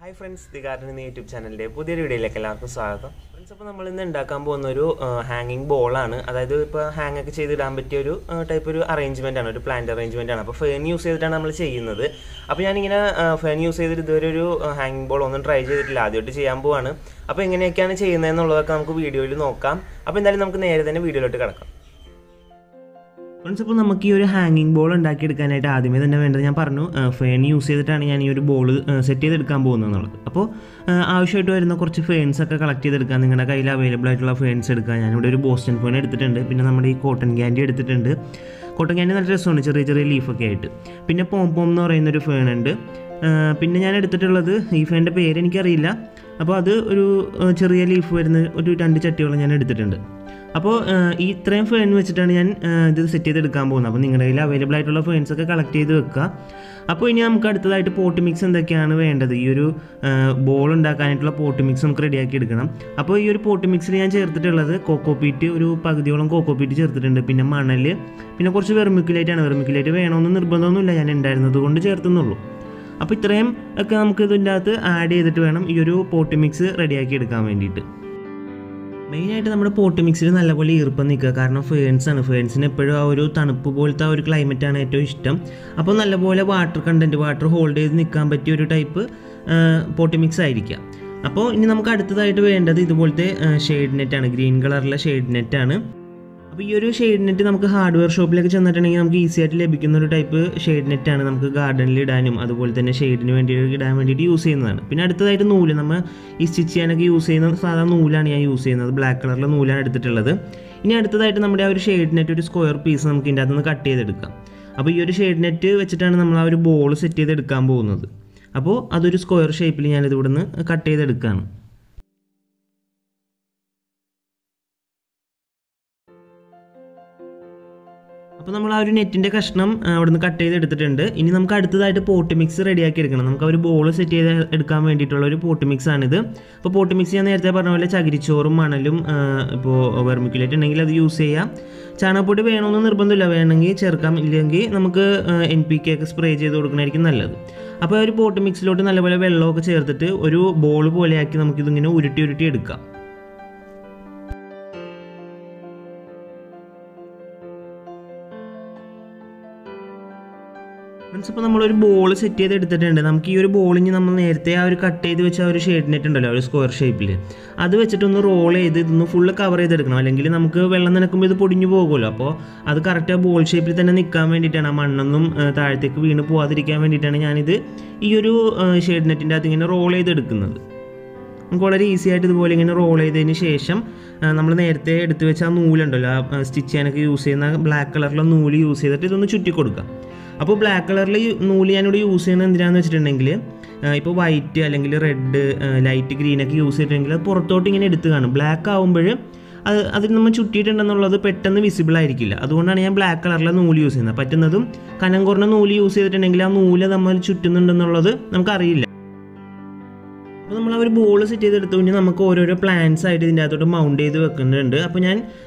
Hi friends, the Garden in the YouTube channel. Pudhiya വീഡിയോയിലേക്ക് എല്ലാവർക്കും സ്വാഗതം. ഫ്രണ്ട്സ്, അപ്പോൾ നമ്മൾ ഇന്ന് ഉണ്ടാക്കാൻ പോകുന്ന ഒരു ഹാങ്ങിങ് ബോളാണ്. അതായത് ഇപ്പോൾ ഹാങ് ഒക്കെ ചെയ്തിടാൻ പറ്റിയ ഒരു ടൈപ്പ് ഒരു അറേഞ്ച്മെൻ്റ് ആണ്, ഒരു പ്ലാന്റ് അറേഞ്ച്മെൻ്റ് ആണ്. അപ്പോൾ ഫേൺ യൂസ് ചെയ്തിട്ടാണ് നമ്മൾ ചെയ്യുന്നത്. അപ്പോൾ ഞാനിങ്ങനെ ഫേൺ യൂസ് ചെയ്തിട്ട് ഇതുവരെ ഒരു ഹാങ്ങിങ് ബോൾ ഒന്നും ട്രൈ ചെയ്തിട്ടില്ല, ആദ്യമായിട്ട് ചെയ്യാൻ പോവാണ്. അപ്പോൾ എങ്ങനെയൊക്കെയാണ് ചെയ്യുന്നതെന്നുള്ളതൊക്കെ നമുക്ക് വീഡിയോയിൽ നോക്കാം. അപ്പോൾ എന്തായാലും നമുക്ക് നേരെ തന്നെ വീഡിയോയിലോട്ട് കിടക്കാം. ഫ്രണ്ട്സ്, അപ്പോൾ നമുക്ക് ഈ ഒരു ഹാങ്ങിങ് ബോൾ ഉണ്ടാക്കിയെടുക്കാനായിട്ട് ആദ്യമേ തന്നെ വേണ്ടത് ഞാൻ പറഞ്ഞു, ഫേൺ യൂസ് ചെയ്തിട്ടാണ് ഞാൻ ഈ ഒരു ബോൾ സെറ്റ് ചെയ്തെടുക്കാൻ പോകുന്നത് എന്നുള്ളത്. അപ്പോൾ ആവശ്യമായിട്ട് വരുന്ന കുറച്ച് ഫേൺസ് ഒക്കെ കളക്ട് ചെയ്തെടുക്കാം. നിങ്ങളുടെ കയ്യിൽ അവൈലബിൾ ആയിട്ടുള്ള ഫേൺസ് എടുക്കുക. ഞാനിവിടെ ഒരു ബോസ്റ്റൺ ഫേൺ എടുത്തിട്ടുണ്ട്, പിന്നെ നമ്മുടെ ഈ കോട്ടൺ ക്യാൻഡി എടുത്തിട്ടുണ്ട്. കോട്ടൺ ക്യാൻഡി നല്ല രസമാണ്, ചെറിയ ചെറിയ ലീഫൊക്കെ ആയിട്ട്. പിന്നെ പോം പോം എന്ന് പറയുന്നൊരു ഫേൺ ഉണ്ട്. പിന്നെ ഞാൻ എടുത്തിട്ടുള്ളത്, ഈ ഫേണിൻ്റെ പേര് എനിക്കറിയില്ല, അപ്പോൾ അത് ഒരു ചെറിയ ലീഫ് വരുന്ന ഒരു 2 ചട്ടിയോളം ഞാൻ എടുത്തിട്ടുണ്ട്. അപ്പോൾ ഈ ഇത്രയും ഫേൺ വെച്ചിട്ടാണ് ഞാൻ ഇത് സെറ്റ് ചെയ്തെടുക്കാൻ പോകുന്നത്. അപ്പോൾ നിങ്ങളുടെ കയ്യിൽ അവൈലബിൾ ആയിട്ടുള്ള ഫേൺസ് ഒക്കെ കളക്ട് ചെയ്ത് വെക്കുക. അപ്പോൾ ഇനി നമുക്ക് അടുത്തതായിട്ട് പോട്ട് മിക്സ് എന്തൊക്കെയാണ് വേണ്ടത്, ഈ ഒരു ബോൾ ഉണ്ടാക്കാനായിട്ടുള്ള പോട്ട് മിക്സ് നമുക്ക് റെഡിയാക്കി എടുക്കണം. അപ്പോൾ ഈ ഒരു പോട്ട് മിക്സിൽ ഞാൻ ചേർത്തിട്ടുള്ളത് കോക്കോപീറ്റ്, ഒരു പകുതിയോളം കോക്കോപീറ്റ് ചേർത്തിട്ടുണ്ട്. പിന്നെ മണൽ, പിന്നെ കുറച്ച് വെർമിക്കുലേറ്റാണ്. വെർമിക്കുലേറ്റ് വേണമെന്ന് നിർബന്ധമൊന്നുമില്ല, ഞാൻ ഉണ്ടായിരുന്നത് കൊണ്ട് ചേർത്തുന്നുള്ളൂ. അപ്പോൾ ഇത്രയും ഒക്കെ നമുക്ക് ഇതിൻ്റെ അകത്ത് ആഡ് ചെയ്തിട്ട് വേണം ഈ ഒരു പോട്ട് മിക്സ് റെഡിയാക്കി എടുക്കാൻ വേണ്ടിയിട്ട്. മെയിനായിട്ട് നമ്മുടെ പോട്ട് മിക്സിൽ നല്ലപോലെ ഈർപ്പം നിൽക്കുക, കാരണം ഫേൺസാണ്. ഫേൺസിന് എപ്പോഴും ആ ഒരു തണുപ്പ് പോലത്തെ ആ ഒരു ക്ലൈമറ്റാണ് ഏറ്റവും ഇഷ്ടം. അപ്പോൾ നല്ലപോലെ വാട്ടർ ഹോൾഡ് ചെയ്ത് നിൽക്കാൻ പറ്റിയ ഒരു ടൈപ്പ് പോട്ട് മിക്സ് ആയിരിക്കാം. അപ്പോൾ ഇനി നമുക്ക് അടുത്തതായിട്ട് വേണ്ടത് ഇതുപോലത്തെ ഷെയ്ഡ് നെറ്റാണ്, ഗ്രീൻ കളറിലെ ഷെയ്ഡ് നെറ്റാണ്. അപ്പോൾ ഈ ഒരു ഷെയ്ഡ് നെറ്റ് നമുക്ക് ഹാർഡ്വെയർ ഷോപ്പിലൊക്കെ ചെന്നിട്ടുണ്ടെങ്കിൽ നമുക്ക് ഈസി ആയിട്ട് ലഭിക്കുന്ന ഒരു ടൈപ്പ് ഷെയ്ഡ് നെറ്റാണ്. നമുക്ക് ഗാർഡനിൽ ഇടാനും അതുപോലെ തന്നെ ഷെയ്ഡിന് ഇടാൻ വേണ്ടിയിട്ട് യൂസ് ചെയ്യുന്നതാണ്. പിന്നെ അടുത്തതായിട്ട് നൂല്, നമ്മൾ ഈ സ്റ്റിച്ച് ചെയ്യാനൊക്കെ യൂസ് ചെയ്യുന്ന സാധാരണ നൂലാണ് ഞാൻ യൂസ് ചെയ്യുന്നത്. ബ്ലാക്ക് കളറിലെ നൂലാണ് എടുത്തിട്ടുള്ളത്. ഇനി അടുത്തതായിട്ട് നമ്മുടെ ആ ഒരു ഷെയ്ഡ് നെറ്റ്, ഒരു സ്ക്വയർ പീസ് നമുക്ക് ഇതിൻ്റെ അകത്തുനിന്ന് കട്ട് ചെയ്തെടുക്കാം. അപ്പോൾ ഈ ഒരു ഷെയ്ഡ് നെറ്റ് വെച്ചിട്ടാണ് നമ്മൾ ആ ഒരു ബോൾ സെറ്റ് ചെയ്തെടുക്കാൻ പോകുന്നത്. അപ്പോൾ അതൊരു സ്ക്വയർ ഷേപ്പിൽ ഞാനിത് ഇവിടുന്ന് കട്ട് ചെയ്തെടുക്കുകയാണ്. അപ്പോൾ നമ്മൾ ആ ഒരു നെറ്റിൻ്റെ കഷ്ണം അവിടെ നിന്ന് കട്ട് ചെയ്തെടുത്തിട്ടുണ്ട്. ഇനി നമുക്ക് അടുത്തതായിട്ട് പോട്ട് മിക്സ് റെഡിയാക്കി എടുക്കണം. നമുക്ക് ആ ഒരു ബോൾ സെറ്റ് ചെയ്ത് എടുക്കാൻ വേണ്ടിയിട്ടുള്ള ഒരു പോട്ട് മിക്സ് ആണിത്. അപ്പോൾ പോട്ട് മിക്സ് ഞാൻ നേരത്തെ പറഞ്ഞ പോലെ ചകിരിച്ചോറും മണലും, ഇപ്പോൾ വെർമിക്കുലേറ്റ് ഉണ്ടെങ്കിൽ അത് യൂസ് ചെയ്യാം. ചാണകപ്പൊടി വേണമെന്ന് നിർബന്ധമില്ല, വേണമെങ്കിൽ ചേർക്കാം, ഇല്ലെങ്കിൽ നമുക്ക് NPK ഒക്കെ സ്പ്രേ ചെയ്ത് കൊടുക്കണമായിരിക്കും നല്ലത്. അപ്പോൾ ഒരു പോട്ട് മിക്സിലോട്ട് നല്ലപോലെ വെള്ളമൊക്കെ ചേർത്തിട്ട് ഒരു ബോൾ പോലെയാക്കി നമുക്കിതിങ്ങനെ ഉരുട്ടി എടുക്കാം. ഫ്രണ്ട്സ്, ഇപ്പോൾ നമ്മളൊരു ബോൾ സെറ്റ് ചെയ്ത് എടുത്തിട്ടുണ്ട്. നമുക്ക് ഈ ഒരു ബോളിഞ്ഞ് നമ്മൾ നേരത്തെ ആ ഒരു കട്ട് ചെയ്ത് വെച്ച ആ ഒരു ഷേഡ് നെറ്റ് ഉണ്ടല്ലോ, ഒരു സ്ക്വയർ ഷേപ്പിൽ, അത് വെച്ചിട്ടൊന്ന് റോൾ ചെയ്ത് ഇതൊന്ന് ഫുള്ള് കവർ ചെയ്തെടുക്കണം. അല്ലെങ്കിൽ നമുക്ക് വെള്ളം നനക്കുമ്പോൾ ഇത് പൊടിഞ്ഞു പോകുമല്ലോ. അപ്പോൾ അത് കറക്റ്റ് ആ ബോൾ ഷേപ്പിൽ തന്നെ നിൽക്കാൻ വേണ്ടിയിട്ടാണ്, ആ മണ്ണൊന്നും താഴത്തേക്ക് വീണ് പോകാതിരിക്കാൻ വേണ്ടിയിട്ടാണ് ഞാനിത് ഈ ഒരു ഷേഡ് നെറ്റിൻ്റെ അകത്ത് ഇങ്ങനെ റോൾ ചെയ്തെടുക്കുന്നത്. നമുക്ക് വളരെ ഈസി ആയിട്ട് ഇതുപോലെ ഇങ്ങനെ റോൾ ചെയ്തതിന് ശേഷം നമ്മൾ നേരത്തെ എടുത്ത് വെച്ച ആ നൂലുണ്ടല്ലോ, ആ സ്റ്റിച്ച് ചെയ്യാനൊക്കെ യൂസ് ചെയ്യുന്ന ബ്ലാക്ക് കളറിലുള്ള നൂല് യൂസ് ചെയ്തിട്ട് ഇതൊന്ന് ചുറ്റി കൊടുക്കാം. അപ്പോൾ ബ്ലാക്ക് കളറിൽ നൂല് ഞാനിവിടെ യൂസ് ചെയ്യുന്നത് എന്തിനാണെന്ന് വെച്ചിട്ടുണ്ടെങ്കിൽ, ഇപ്പോൾ വൈറ്റ് അല്ലെങ്കിൽ റെഡ്, ലൈറ്റ് ഗ്രീനൊക്കെ യൂസ് ചെയ്തിട്ടുണ്ടെങ്കിൽ അത് പുറത്തോട്ട് ഇങ്ങനെ എടുത്ത് കാണും. ബ്ലാക്ക് ആകുമ്പോൾ അതിൽ നമ്മൾ ചുറ്റിയിട്ടുണ്ടെന്നുള്ളത് പെട്ടെന്ന് വിസിബിൾ ആയിരിക്കില്ല. അതുകൊണ്ടാണ് ഞാൻ ബ്ലാക്ക് കളറിലെ നൂല് യൂസ് ചെയ്യുന്നത്. പറ്റുന്നതും കനം കുറഞ്ഞ നൂല് യൂസ് ചെയ്തിട്ടുണ്ടെങ്കിൽ ആ നൂല് നമ്മൾ ചുറ്റുന്നുണ്ടെന്നുള്ളത് നമുക്കറിയില്ല. അപ്പോൾ നമ്മൾ ആ ഒരു ബോൾ സെറ്റ് ചെയ്തെടുത്തു. ഇനി നമുക്ക് ഓരോരോ പ്ലാന്റ്സ് ആയിട്ട് ഇതിൻ്റെ അകത്തോട്ട് മൗണ്ട് ചെയ്ത് വെക്കുന്നുണ്ട്. അപ്പോൾ ഞാൻ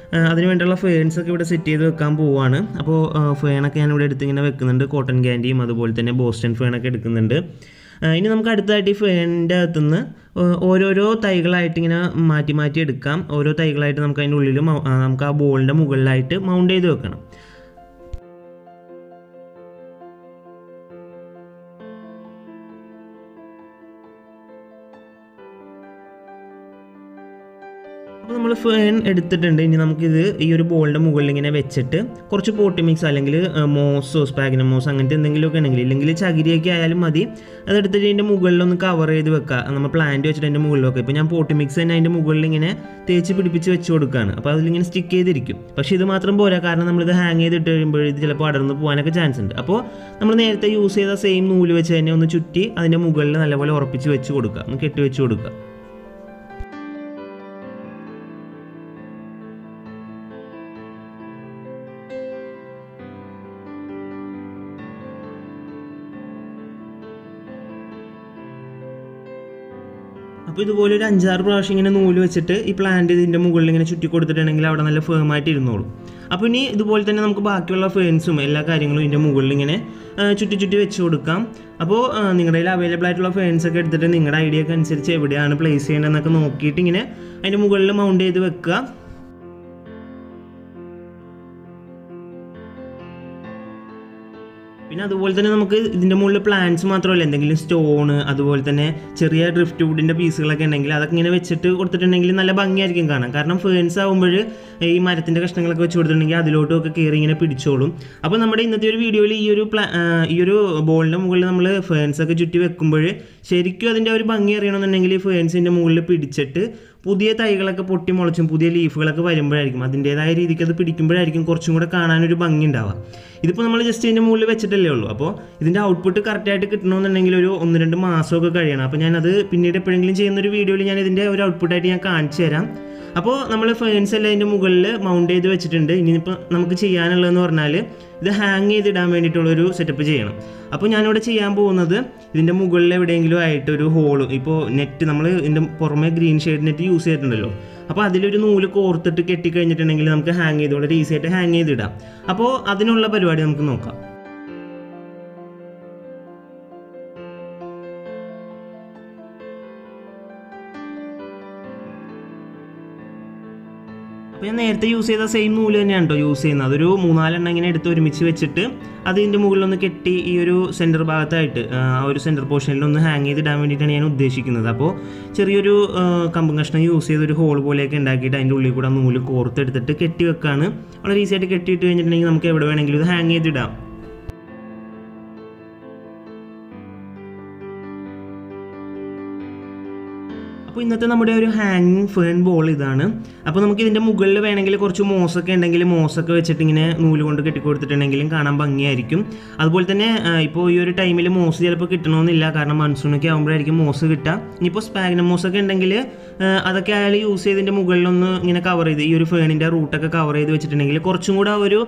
അതിന് വേണ്ടിയുള്ള ഫേൺസ് ഒക്കെ ഇവിടെ സെറ്റ് ചെയ്ത് വെക്കാൻ പോവുകയാണ്. അപ്പോൾ ഫേണൊക്കെ ഞാൻ ഇവിടെ എടുത്ത് ഇങ്ങനെ വെക്കുന്നുണ്ട്. കോട്ടൺ ക്യാൻഡിയും അതുപോലെ തന്നെ ബോസ്റ്റൺ ഫേണൊക്കെ എടുക്കുന്നുണ്ട്. ഇനി നമുക്ക് അടുത്തതായിട്ട് ഈ ഫേണിൻ്റെ അകത്തുനിന്ന് ഓരോരോ തൈകളായിട്ട് ഇങ്ങനെ മാറ്റി എടുക്കാം. ഓരോ തൈകളായിട്ട് നമുക്ക് അതിൻ്റെ ഉള്ളിൽ നമുക്ക് ആ ബോളിൻ്റെ മുകളിലായിട്ട് മൗണ്ട് ചെയ്ത് വെക്കണം. അപ്പോൾ നമ്മൾ ഫേൺ എടുത്തിട്ടുണ്ട്. ഇനി നമുക്കിത് ഈ ഒരു ബോളിൻ്റെ മുകളിൽ ഇങ്ങനെ വെച്ചിട്ട് കുറച്ച് പോട്ടി മിക്സ് അല്ലെങ്കിൽ മോസോ സ്പാഗ്നം മോസ് അങ്ങനത്തെ എന്തെങ്കിലുമൊക്കെ ഉണ്ടെങ്കിൽ, ഇല്ലെങ്കിൽ ചകിരിയൊക്കെ ആയാലും മതി, അതെടുത്തിട്ട് അതിൻ്റെ മുകളിലൊന്ന് കവർ ചെയ്ത് വെക്കുക. നമ്മൾ പ്ലാന്റ് വെച്ചിട്ട് അതിൻ്റെ മുകളിൽ വെക്കുക. ഇപ്പോൾ ഞാൻ പോട്ടി മിക്സ് തന്നെ അതിൻ്റെ മുകളിൽ ഇങ്ങനെ തേച്ച് പിടിപ്പിച്ച് വെച്ച് കൊടുക്കുകയാണ്. അപ്പോൾ അതിലിങ്ങനെ സ്റ്റിക്ക് ചെയ്തിരിക്കും. പക്ഷേ ഇത് മാത്രം പോരാ, കാരണം നമ്മളിത് ഹാങ് ചെയ്തിട്ട് കഴിയുമ്പോൾ ഇത് ചിലപ്പോൾ അടർന്ന് പോകാനൊക്കെ ചാൻസ് ഉണ്ട്. അപ്പോൾ നമ്മൾ നേരത്തെ യൂസ് ചെയ്ത സെയിം നൂല് വെച്ച് തന്നെ ഒന്ന് ചുറ്റി അതിൻ്റെ മുകളിൽ നല്ലപോലെ ഉറപ്പിച്ച് വെച്ച് കൊടുക്കുക, ഒന്ന് കെട്ടി വെച്ച് കൊടുക്കുക. അപ്പോൾ ഇതുപോലെ ഒരു 5-6 പ്രാവശ്യം ഇങ്ങനെ നൂല് വെച്ചിട്ട് ഈ പ്ലാന്റ് ഇതിൻ്റെ മുകളിൽ ഇങ്ങനെ ചുറ്റി കൊടുത്തിട്ടുണ്ടെങ്കിൽ അവിടെ നല്ല ഫേമായിട്ട് ഇരുന്നോളും. അപ്പോൾ ഇനി ഇതുപോലെ തന്നെ നമുക്ക് ബാക്കിയുള്ള ഫേൺസും എല്ലാ കാര്യങ്ങളും ഇതിൻ്റെ മുകളിൽ ഇങ്ങനെ ചുറ്റി ചുറ്റി വെച്ച് കൊടുക്കാം. അപ്പോൾ നിങ്ങളുടെ കയ്യിൽ അവൈലബിൾ ആയിട്ടുള്ള ഫേൺസ് ഒക്കെ എടുത്തിട്ട് നിങ്ങളുടെ ഐഡിയക്ക് അനുസരിച്ച് എവിടെയാണ് പ്ലേസ് ചെയ്യേണ്ടതെന്നൊക്കെ നോക്കിയിട്ട് ഇങ്ങനെ അതിൻ്റെ മുകളിൽ മൗണ്ട് ചെയ്ത് വെക്കുക. പിന്നെ അതുപോലെ തന്നെ നമുക്ക് ഇതിൻ്റെ മുകളിൽ പ്ലാന്റ്സ് മാത്രമല്ല എന്തെങ്കിലും സ്റ്റോണ് അതുപോലെ തന്നെ ചെറിയ ഡ്രിഫ്റ്റ് വുഡിൻ്റെ പീസുകളൊക്കെ ഉണ്ടെങ്കിൽ അതൊക്കെ ഇങ്ങനെ വെച്ചിട്ട് കൊടുത്തിട്ടുണ്ടെങ്കിൽ നല്ല ഭംഗിയായിരിക്കും കാണാൻ. കാരണം ഫേൺസ് ആകുമ്പോൾ ഈ മരത്തിൻ്റെ കഷ്ണങ്ങളൊക്കെ വെച്ച് കൊടുത്തിട്ടുണ്ടെങ്കിൽ അതിലോട്ടൊക്കെ കയറി ഇങ്ങനെ പിടിച്ചോളും. അപ്പോൾ നമ്മുടെ ഇന്നത്തെ ഒരു വീഡിയോയിൽ ഈ ഒരു ബോളിൻ്റെ മുകളിൽ നമ്മൾ ഫേൺസൊക്കെ ചുറ്റി വെക്കുമ്പോൾ ശരിക്കും അതിൻ്റെ ഒരു ഭംഗി അറിയണമെന്നുണ്ടെങ്കിൽ ഈ ഫേൺസിൻ്റെ മുകളിൽ പിടിച്ചിട്ട് പുതിയ തൈകളൊക്കെ പൊട്ടി മുളച്ചും പുതിയ ലീഫുകളൊക്കെ വരുമ്പോഴായിരിക്കും അതിൻ്റേതായ രീതിക്ക് അത് പിടിക്കുമ്പോഴായിരിക്കും കുറച്ചും കൂടെ കാണാനൊരു ഭംഗി ഉണ്ടാവുക. ഇതിപ്പോൾ നമ്മൾ ജസ്റ്റ് ഇതിൻ്റെ മുകളിൽ വെച്ചിട്ടല്ലേ ഉള്ളൂ. അപ്പോൾ ഇതിൻ്റെ ഔട്ട്പുട്ട് കറക്റ്റായിട്ട് കിട്ടണമെന്നുണ്ടെങ്കിൽ ഒരു 1-2 മാസമൊക്കെ കഴിയണം. അപ്പോൾ ഞാനത് പിന്നീട് എപ്പോഴെങ്കിലും ചെയ്യുന്നൊരു വീഡിയോയിൽ ഞാൻ ഇതിൻ്റെ ഒരു ഔട്ട്പുട്ടായിട്ട് ഞാൻ കാണിച്ചു തരാം. അപ്പോൾ നമ്മൾ ഫേൺസ് എല്ലാം അതിൻ്റെ മുകളിൽ മൗണ്ട് ചെയ്ത് വെച്ചിട്ടുണ്ട്. ഇനിയിപ്പോൾ നമുക്ക് ചെയ്യാനുള്ളതെന്ന് പറഞ്ഞാൽ ഇത് ഹാങ് ചെയ്തിടാൻ വേണ്ടിയിട്ടുള്ളൊരു സെറ്റപ്പ് ചെയ്യണം. അപ്പോൾ ഞാനിവിടെ ചെയ്യാൻ പോകുന്നത് ഇതിൻ്റെ മുകളിൽ എവിടെയെങ്കിലും ആയിട്ട് ഒരു ഹോള്, ഇപ്പോൾ നെറ്റ് നമ്മൾ ഇതിൻ്റെ പുറമെ ഗ്രീൻ ഷെയ്ഡ് നെറ്റ് യൂസ് ചെയ്തിട്ടുണ്ടല്ലോ, അപ്പോൾ അതിലൊരു നൂല് കോർത്തിട്ട് കെട്ടിക്കഴിഞ്ഞിട്ടുണ്ടെങ്കിൽ നമുക്ക് ഹാങ് ചെയ്ത് വളരെ ഈസി ആയിട്ട് ഹാങ് ചെയ്തിടാം. അപ്പോൾ അതിനുള്ള പരിപാടി നമുക്ക് നോക്കാം. അപ്പോൾ ഞാൻ നേരത്തെ യൂസ് ചെയ്ത സെയിം നൂല് തന്നെയാണ് കേട്ടോ യൂസ് ചെയ്യുന്നത്. അതൊരു 3-4 എണ്ണം ഇങ്ങനെ എടുത്ത് ഒരുമിച്ച് വെച്ചിട്ട് അതിൻ്റെ മുകളിലൊന്ന് കെട്ടി ഈ ഒരു സെൻറ്റർ ഭാഗത്തായിട്ട് ആ ഒരു സെൻറ്റർ പോർഷനിലൊന്ന് ഹാങ് ചെയ്തിടാൻ വേണ്ടിയിട്ടാണ് ഞാൻ ഉദ്ദേശിക്കുന്നത്. അപ്പോൾ ചെറിയൊരു കമ്പും കഷ്ണം യൂസ് ചെയ്തൊരു ഹോൾ പോലെയൊക്കെ ഉണ്ടാക്കിയിട്ട് അതിൻ്റെ ഉള്ളിൽ കൂടെ നൂല് കോർത്തെടുത്തിട്ട് കെട്ടി വെക്കാണ്. വളരെ ഈസി ആയിട്ട് കെട്ടിയിട്ട് കഴിഞ്ഞിട്ടുണ്ടെങ്കിൽ നമുക്ക് എവിടെ വേണമെങ്കിലും ഇത് ഹാങ് ചെയ്തിടാം. അപ്പോൾ ഇന്നത്തെ നമ്മുടെ ഒരു ഹാങ്ങിങ് ഫേൺ ബോൾ ഇതാണ്. അപ്പോൾ നമുക്ക് ഇതിൻ്റെ മുകളിൽ വേണമെങ്കിൽ കുറച്ച് മോസൊക്കെ ഉണ്ടെങ്കിൽ മോസൊക്കെ വെച്ചിട്ട് ഇങ്ങനെ നൂല് കൊണ്ട് കെട്ടിക്കൊടുത്തിട്ടുണ്ടെങ്കിലും കാണാൻ ഭംഗിയായിരിക്കും. അതുപോലെ തന്നെ ഇപ്പോൾ ഈ ഒരു ടൈമിൽ മോസ് ചിലപ്പോൾ കിട്ടണമെന്നില്ല, കാരണം മൺസൂണൊക്കെ ആകുമ്പോഴായിരിക്കും മോസ് കിട്ടുക. ഇനിയിപ്പോൾ സ്പാഗ്നം മോസൊക്കെ ഉണ്ടെങ്കിൽ അതൊക്കെ അയാൾ യൂസ് ചെയ്തതിൻ്റെ മുകളിലൊന്ന് ഇങ്ങനെ കവർ ചെയ്ത് ഈ ഒരു ഫേണിൻ്റെ റൂട്ടൊക്കെ കവർ ചെയ്ത് വെച്ചിട്ടുണ്ടെങ്കിൽ കുറച്ചും കൂടെ ഒരു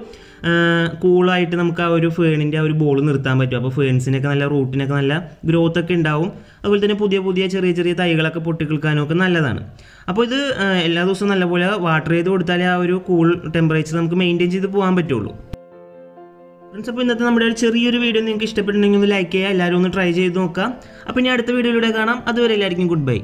കൂളായിട്ട് നമുക്ക് ആ ഒരു ഫേണിൻ്റെ ആ ഒരു ബോൾ നിർത്താൻ പറ്റും. അപ്പോൾ ഫേൺസിനൊക്കെ നല്ല റൂട്ടിനൊക്കെ നല്ല ഗ്രോത്ത് ഒക്കെ ഉണ്ടാവും. അതുപോലെ തന്നെ പുതിയ പുതിയ ചെറിയ ചെറിയ തൈകളൊക്കെ പൊട്ടിക്കിൾക്കാനും ഒക്കെ നല്ലതാണ്. അപ്പോൾ ഇത് എല്ലാ ദിവസവും നല്ലപോലെ വാട്ടർ ചെയ്ത് കൊടുത്താലേ ആ ഒരു കൂൾ ടെമ്പറേച്ചർ നമുക്ക് മെയിൻറ്റെയിൻ ചെയ്ത് പോകാൻ പറ്റുള്ളൂ. ഫ്രണ്ട്സ്, അപ്പോൾ ഇന്നത്തെ നമ്മുടെ ഒരു ചെറിയൊരു വീഡിയോ നിങ്ങൾക്ക് ഇഷ്ടപ്പെട്ടിട്ടുണ്ടെങ്കിൽ ഒന്ന് ലൈക്ക് ചെയ്യുക, എല്ലാവരും ഒന്ന് ട്രൈ ചെയ്ത് നോക്കാം. അപ്പോൾ ഇനി അടുത്ത വീഡിയോയിലൂടെ കാണാം. അതുവരെ എല്ലാവർക്കും ഗുഡ് ബൈ.